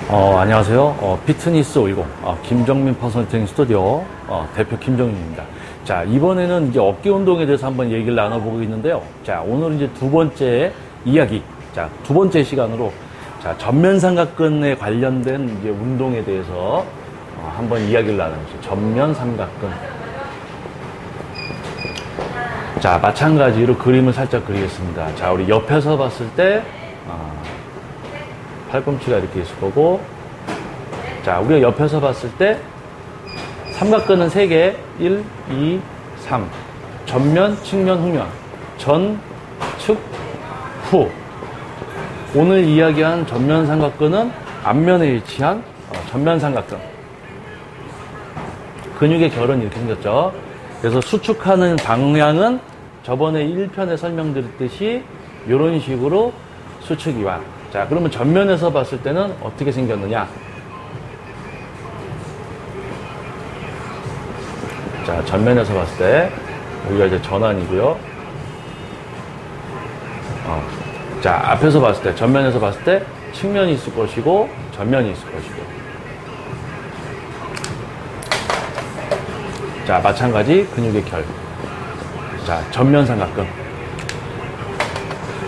안녕하세요. 피트니스 510, 김정민 퍼스널 트레이닝 스튜디오, 대표 김정민입니다. 자, 이번에는 이제 어깨 운동에 대해서 한번 얘기를 나눠보고 있는데요. 자, 오늘은 이제 두 번째 이야기, 자, 두 번째 시간으로, 자, 전면 삼각근에 관련된 이제 운동에 대해서 한번 이야기를 나눠보죠. 전면 삼각근. 자, 마찬가지로 그림을 살짝 그리겠습니다. 자, 우리 옆에서 봤을 때, 팔꿈치가 이렇게 있을 거고, 자, 우리가 옆에서 봤을 때 삼각근은 3개, 1, 2, 3. 전면, 측면, 후면. 전, 측, 후. 오늘 이야기한 전면 삼각근은 앞면에 위치한 전면 삼각근. 근육의 결은 이렇게 생겼죠. 그래서 수축하는 방향은 저번에 1편에 설명드렸듯이 이런 식으로 수축이 와. 자, 그러면 전면에서 봤을 때는 어떻게 생겼느냐? 자, 전면에서 봤을 때 여기가 이제 전환이고요. 자, 앞에서 봤을 때, 전면에서 봤을 때 측면이 있을 것이고 전면이 있을 것이고. 자, 마찬가지 근육의 결. 자, 전면 삼각근.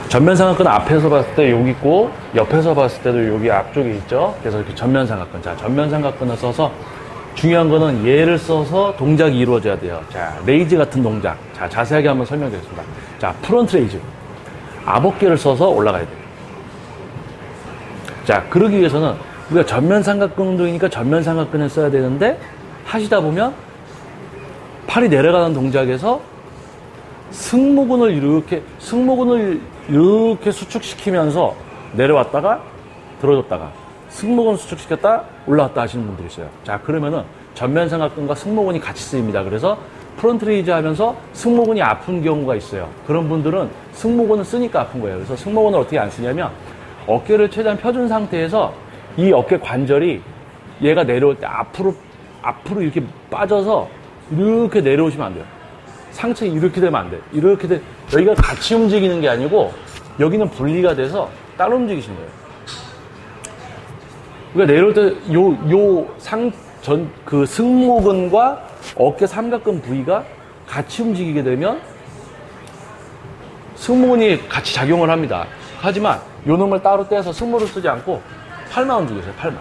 전면 삼각근 앞에서 봤을 때 여기 있고 옆에서 봤을 때도 여기 앞쪽에 있죠. 그래서 이렇게 전면 삼각근. 자, 전면 삼각근을 써서 중요한 거는 얘를 써서 동작이 이루어져야 돼요. 자, 레이즈 같은 동작. 자, 자세하게 한번 설명드리겠습니다. 자, 프론트 레이즈. 앞어깨를 써서 올라가야 돼요. 자, 그러기 위해서는 우리가 전면 삼각근 운동이니까 전면 삼각근을 써야 되는데 하시다 보면 팔이 내려가는 동작에서 승모근을 이렇게 수축시키면서 내려왔다가 들어줬다가 승모근 수축시켰다 올라왔다 하시는 분들이 있어요. 자, 그러면은 전면 삼각근과 승모근이 같이 쓰입니다. 그래서 프론트 레이즈 하면서 승모근이 아픈 경우가 있어요. 그런 분들은 승모근을 쓰니까 아픈 거예요. 그래서 승모근을 어떻게 안 쓰냐면 어깨를 최대한 펴준 상태에서 이 어깨 관절이 얘가 내려올 때 앞으로 이렇게 빠져서 이렇게 내려오시면 안 돼요. 상체 이렇게 되면 안 돼. 이렇게 돼. 여기가 같이 움직이는 게 아니고 여기는 분리가 돼서 따로 움직이시는 거예요. 그러니까 내려올 때 그 승모근과 어깨 삼각근 부위가 같이 움직이게 되면 승모근이 같이 작용을 합니다. 하지만 요 놈을 따로 떼서 승모를 쓰지 않고 팔만 움직이세요. 팔만.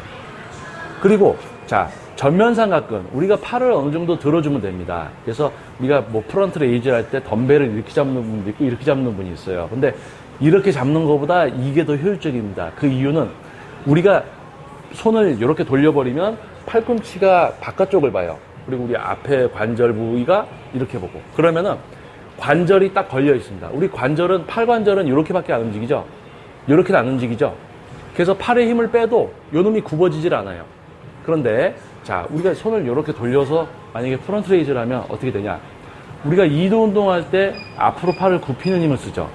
그리고 자, 전면 삼각근, 우리가 팔을 어느 정도 들어주면 됩니다. 그래서 우리가 뭐 프런트 레이즈를 할 때 덤벨을 이렇게 잡는 분도 있고 이렇게 잡는 분이 있어요. 근데 이렇게 잡는 것보다 이게 더 효율적입니다. 그 이유는 우리가 손을 이렇게 돌려버리면 팔꿈치가 바깥쪽을 봐요. 그리고 우리 앞에 관절 부위가 이렇게 보고. 그러면은 관절이 딱 걸려 있습니다. 우리 관절은, 팔 관절은 이렇게밖에 안 움직이죠. 이렇게는 안 움직이죠. 그래서 팔에 힘을 빼도 요 놈이 굽어지질 않아요. 그런데 자, 우리가 손을 이렇게 돌려서 만약에 프론트 레이즈를 하면 어떻게 되냐? 우리가 이두 운동할 때 앞으로 팔을 굽히는 힘을 쓰죠.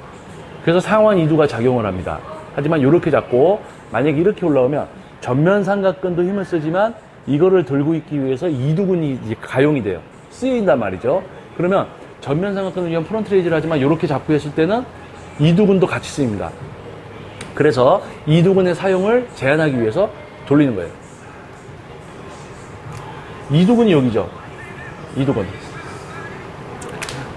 그래서 상완 이두가 작용을 합니다. 하지만 이렇게 잡고 만약에 이렇게 올라오면 전면 삼각근도 힘을 쓰지만 이거를 들고 있기 위해서 이두근이 이제 가용이 돼요. 쓰인단 말이죠. 그러면 전면 삼각근을 위한 프론트 레이즈를 하지만 이렇게 잡고 했을 때는 이두근도 같이 쓰입니다. 그래서 이두근의 사용을 제한하기 위해서 돌리는 거예요. 이두근이 여기죠. 이두근.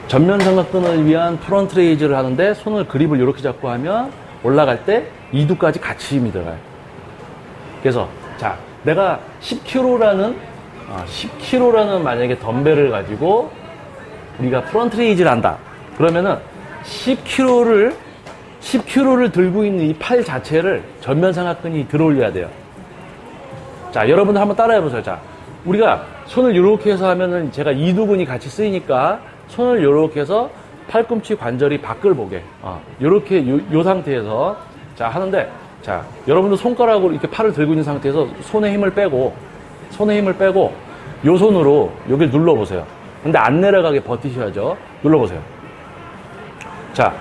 전면 삼각근을 위한 프론트 레이즈를 하는데 손을 그립을 이렇게 잡고 하면 올라갈 때 이두까지 같이 힘이 들어가요. 그래서 자, 내가 10kg라는 만약에 덤벨을 가지고 우리가 프론트 레이즈를 한다. 그러면은 10kg를 들고 있는 이 팔 자체를 전면 삼각근이 들어 올려야 돼요. 자, 여러분들 한번 따라해 보세요. 자, 우리가 손을 이렇게 해서 하면은 제가 이두근이 같이 쓰이니까 손을 이렇게 해서 팔꿈치 관절이 밖을 보게. 이렇게 요 상태에서 자, 하는데 자, 여러분들 손가락으로 이렇게 팔을 들고 있는 상태에서 손에 힘을 빼고 요 손으로 여기를 눌러보세요. 근데 안 내려가게 버티셔야죠. 눌러보세요. 자,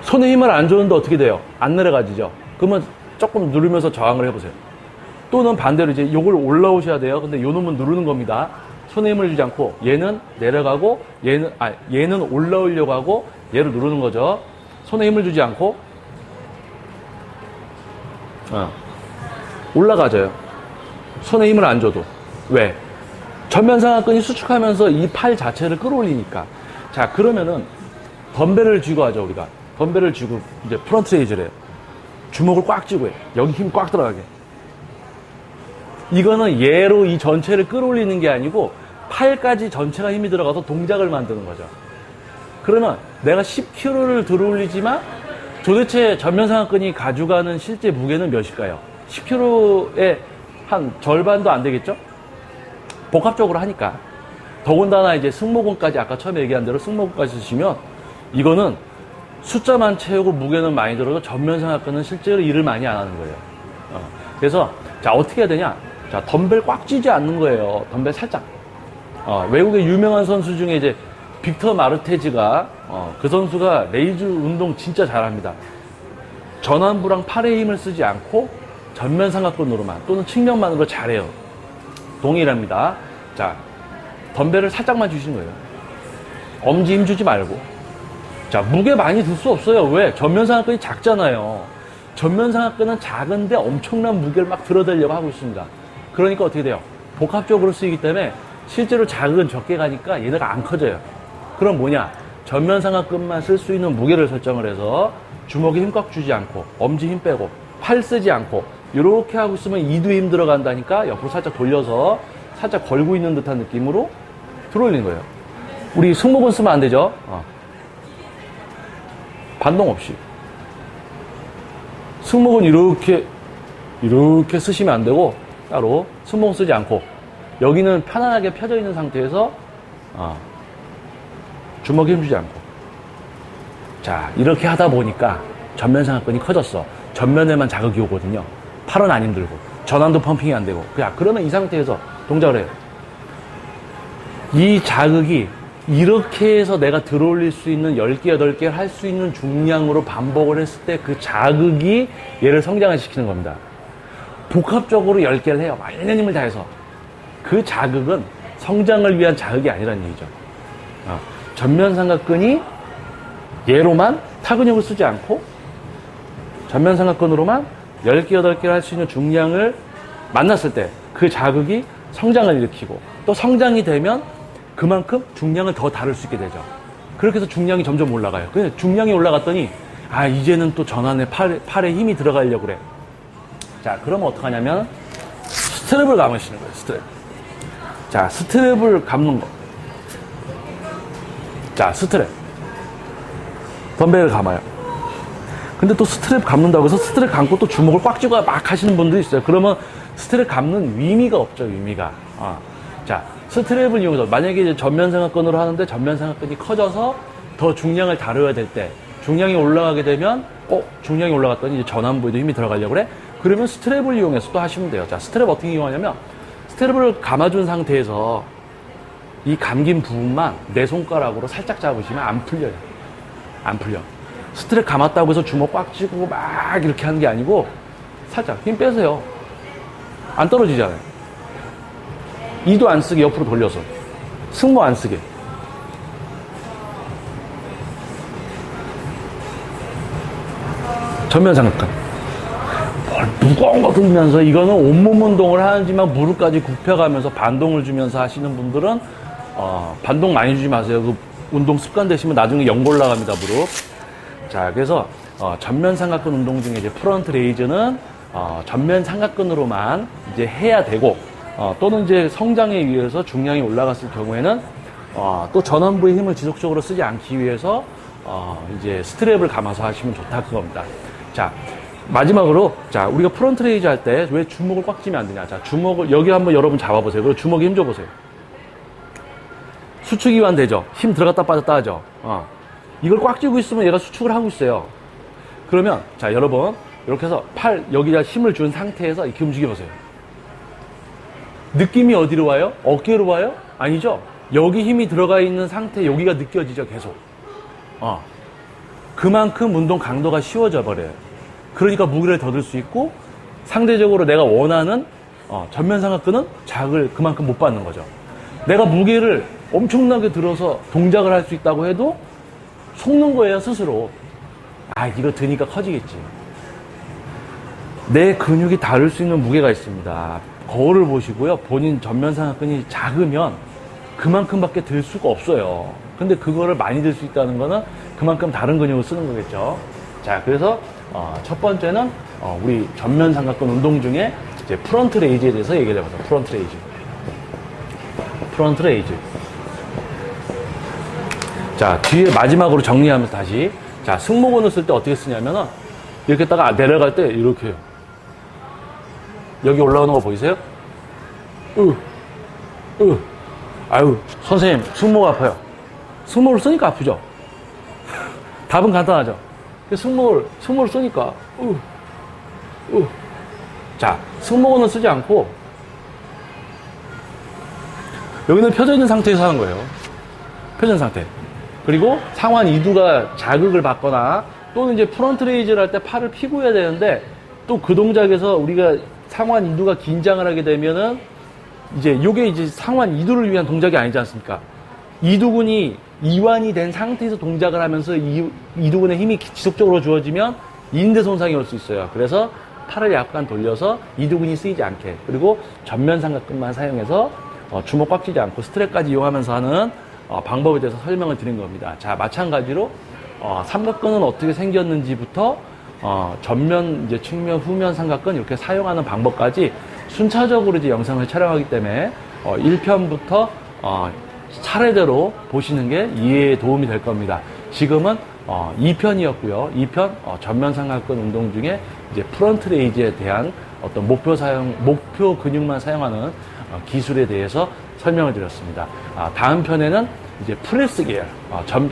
손에 힘을 안 주는데 어떻게 돼요? 안 내려가지죠? 그러면 조금 누르면서 저항을 해보세요. 또는 반대로 이제 요걸 올라오셔야 돼요. 근데 요 놈은 누르는 겁니다. 손에 힘을 주지 않고 얘는 내려가고 얘는 올라오려고 하고 얘를 누르는 거죠. 손에 힘을 주지 않고 올라가져요. 손에 힘을 안 줘도. 왜? 전면상하근이 수축하면서 이 팔 자체를 끌어올리니까. 자, 그러면은 덤벨을 쥐고 하죠, 우리가. 덤벨을 쥐고 이제 프런트 레이즈를 해요. 주먹을 꽉 쥐고 해요. 여기 힘 꽉 들어가게. 이거는 얘로 이 전체를 끌어올리는 게 아니고 팔까지 전체가 힘이 들어가서 동작을 만드는 거죠. 그러면 내가 10kg를 들어올리지만 도대체 전면상하근이 가져가는 실제 무게는 몇일까요? 10kg의 한 절반도 안 되겠죠? 복합적으로 하니까. 더군다나 이제 승모근까지 아까 처음에 얘기한 대로 승모근까지 쓰시면 이거는 숫자만 채우고 무게는 많이 들어도 전면상하근은 실제로 일을 많이 안 하는 거예요. 그래서 자, 어떻게 해야 되냐? 자, 덤벨 꽉 쥐지 않는 거예요. 덤벨 살짝. 외국의 유명한 선수 중에 이제 빅터 마르테즈가 그 선수가 레이즈 운동 진짜 잘합니다. 전완부랑 팔의 힘을 쓰지 않고 전면삼각근으로만 또는 측면만으로 잘해요. 동일합니다. 자, 덤벨을 살짝만 주시는 거예요. 엄지 힘 주지 말고. 자, 무게 많이 들 수 없어요. 왜? 전면삼각근이 작잖아요. 전면삼각근은 작은데 엄청난 무게를 막 들어대려고 하고 있습니다. 그러니까 어떻게 돼요? 복합적으로 쓰이기 때문에 실제로 자극은 적게 가니까 얘네가 안 커져요. 그럼 뭐냐? 전면삼각근만 쓸 수 있는 무게를 설정을 해서 주먹에 힘 꽉 주지 않고 엄지 힘 빼고 팔 쓰지 않고 이렇게 하고 있으면 이두 힘 들어간다니까 옆으로 살짝 돌려서 살짝 걸고 있는 듯한 느낌으로 들어올리는 거예요. 우리 승모근 쓰면 안 되죠? 반동 없이. 승모근 이렇게 쓰시면 안 되고 따로 승모근 쓰지 않고 여기는 편안하게 펴져 있는 상태에서 주먹에 힘주지 않고. 자, 이렇게 하다 보니까 전면삼각근이 커졌어. 전면에만 자극이 오거든요. 팔은 안 힘들고 전완도 펌핑이 안 되고. 그러면 이 상태에서 동작을 해요. 이 자극이 이렇게 해서 내가 들어올릴 수 있는 10개, 8개를 할 수 있는 중량으로 반복을 했을 때 그 자극이 얘를 성장을 시키는 겁니다. 복합적으로 10개를 해요. 많은 힘을 다해서. 그 자극은 성장을 위한 자극이 아니라는 얘기죠. 전면삼각근이 얘로만 타근육을 쓰지 않고 전면삼각근으로만 10개, 8개를 할 수 있는 중량을 만났을 때 그 자극이 성장을 일으키고 또 성장이 되면 그만큼 중량을 더 다룰 수 있게 되죠. 그렇게 해서 중량이 점점 올라가요. 근데 중량이 올라갔더니 이제는 또 전완에 팔에 힘이 들어가려고 그래. 자, 그러면 어떡하냐면 스트랩을 감으시는 거예요. 스트랩. 자, 스트랩을 감는 거. 자, 스트랩. 덤벨을 감아요. 근데 또 스트랩 감는다고 해서 스트랩 감고 또 주먹을 꽉 쥐고 막 하시는 분들이 있어요. 그러면 스트랩 감는 의미가 없죠, 의미가. 자, 스트랩을 이용해서 만약에 이제 전면삼각근으로 하는데 전면삼각근이 커져서 더 중량을 다뤄야 될 때 중량이 올라가게 되면 중량이 올라갔더니 이제 전완부에도 힘이 들어가려고 그래? 그러면 스트랩을 이용해서 또 하시면 돼요. 자, 스트랩 어떻게 이용하냐면 스트랩을 감아준 상태에서 이 감긴 부분만 내 손가락으로 살짝 잡으시면 안 풀려요. 안 풀려. 스트랩 감았다고 해서 주먹 꽉 쥐고 막 이렇게 하는 게 아니고 살짝 힘 빼세요. 안 떨어지잖아요. 이도 안 쓰게 옆으로 돌려서 승모 안 쓰게. 전면삼각근. 무거운 거 들면서 이거는 온몸 운동을 하지만 무릎까지 굽혀가면서 반동을 주면서 하시는 분들은 반동 많이 주지 마세요. 그 운동 습관 되시면 나중에 영 올라갑니다, 무릎. 자, 그래서 전면 삼각근 운동 중에 이제 프런트 레이즈는 전면 삼각근으로만 이제 해야 되고 또는 이제 성장에 의해서 중량이 올라갔을 경우에는 또 전완부의 힘을 지속적으로 쓰지 않기 위해서 이제 스트랩을 감아서 하시면 좋다 그겁니다. 자, 마지막으로 자, 우리가 프런트 레이즈 할 때 왜 주먹을 꽉 쥐면 안 되냐? 자, 주먹을 여기 한번 여러분 잡아보세요. 그리고 주먹에 힘 줘보세요. 수축 이완 되죠? 힘 들어갔다 빠졌다 하죠? 이걸 꽉 쥐고 있으면 얘가 수축을 하고 있어요. 그러면 자, 여러분 이렇게 해서 팔 여기다 힘을 준 상태에서 이렇게 움직여보세요. 느낌이 어디로 와요? 어깨로 와요? 아니죠? 여기 힘이 들어가 있는 상태 여기가 느껴지죠, 계속. 그만큼 운동 강도가 쉬워져 버려요. 그러니까 무게를 더 들 수 있고 상대적으로 내가 원하는 전면삼각근은 자극을 그만큼 못 받는 거죠. 내가 무게를 엄청나게 들어서 동작을 할 수 있다고 해도 속는 거예요, 스스로. 이거 드니까 커지겠지. 내 근육이 다룰 수 있는 무게가 있습니다. 거울을 보시고요. 본인 전면상하근이 작으면 그만큼밖에 들 수가 없어요. 근데 그거를 많이 들 수 있다는 거는 그만큼 다른 근육을 쓰는 거겠죠. 자, 그래서 첫 번째는 우리 전면삼각근 운동 중에 이제 프런트 레이즈에 대해서 얘기를 해봤어요. 프런트 레이즈. 프런트 레이즈. 자, 뒤에 마지막으로 정리하면서 다시. 자, 승모근을 쓸 때 어떻게 쓰냐면은 이렇게 다가 내려갈 때 이렇게 해요. 여기 올라오는 거 보이세요? 아유, 선생님, 승모가 아파요. 승모를 쓰니까 아프죠? 답은 간단하죠? 승모를 쓰니까, 자, 승모근을 쓰지 않고, 여기는 펴져 있는 상태에서 하는 거예요. 펴진 상태. 그리고 상완 이두가 자극을 받거나, 또는 이제 프런트 레이즈를 할 때 팔을 피고 해야 되는데, 또 그 동작에서 우리가 상완 이두가 긴장을 하게 되면은, 요게 이제 상완 이두를 위한 동작이 아니지 않습니까? 이두근이 이완이 된 상태에서 동작을 하면서 이두근의 힘이 지속적으로 주어지면 인대 손상이 올 수 있어요. 그래서 팔을 약간 돌려서 이두근이 쓰이지 않게, 그리고 전면삼각근만 사용해서 주먹 꽉 쥐지 않고 스트랩까지 이용하면서 하는 방법에 대해서 설명을 드린 겁니다. 자, 마찬가지로 삼각근은 어떻게 생겼는지부터 전면, 이제 측면, 후면 삼각근 이렇게 사용하는 방법까지 순차적으로 이제 영상을 촬영하기 때문에 1편부터 차례대로 보시는 게 이해에 도움이 될 겁니다. 지금은 2편이었고요. 2편 전면 삼각근 운동 중에 이제 프런트 레이즈에 대한 어떤 목표 근육만 사용하는 기술에 대해서 설명을 드렸습니다. 다음 편에는 이제 프레스 계열,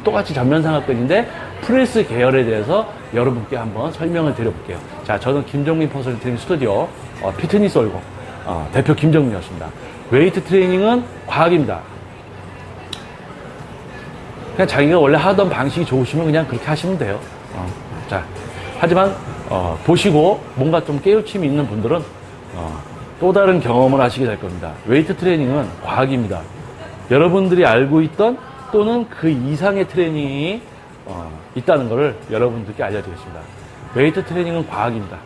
똑같이 전면 삼각근인데 프레스 계열에 대해서 여러분께 한번 설명을 드려볼게요. 자, 저는 김정민 퍼스널 트레이닝 스튜디오 피트니스 얼공 대표 김정민이었습니다. 웨이트 트레이닝은 과학입니다. 그냥 자기가 원래 하던 방식이 좋으시면 그냥 그렇게 하시면 돼요. 자, 하지만 보시고 뭔가 좀 깨우침이 있는 분들은 또 다른 경험을 하시게 될 겁니다. 웨이트 트레이닝은 과학입니다. 여러분들이 알고 있던 또는 그 이상의 트레이닝이 있다는 것을 여러분들께 알려드리겠습니다. 웨이트 트레이닝은 과학입니다.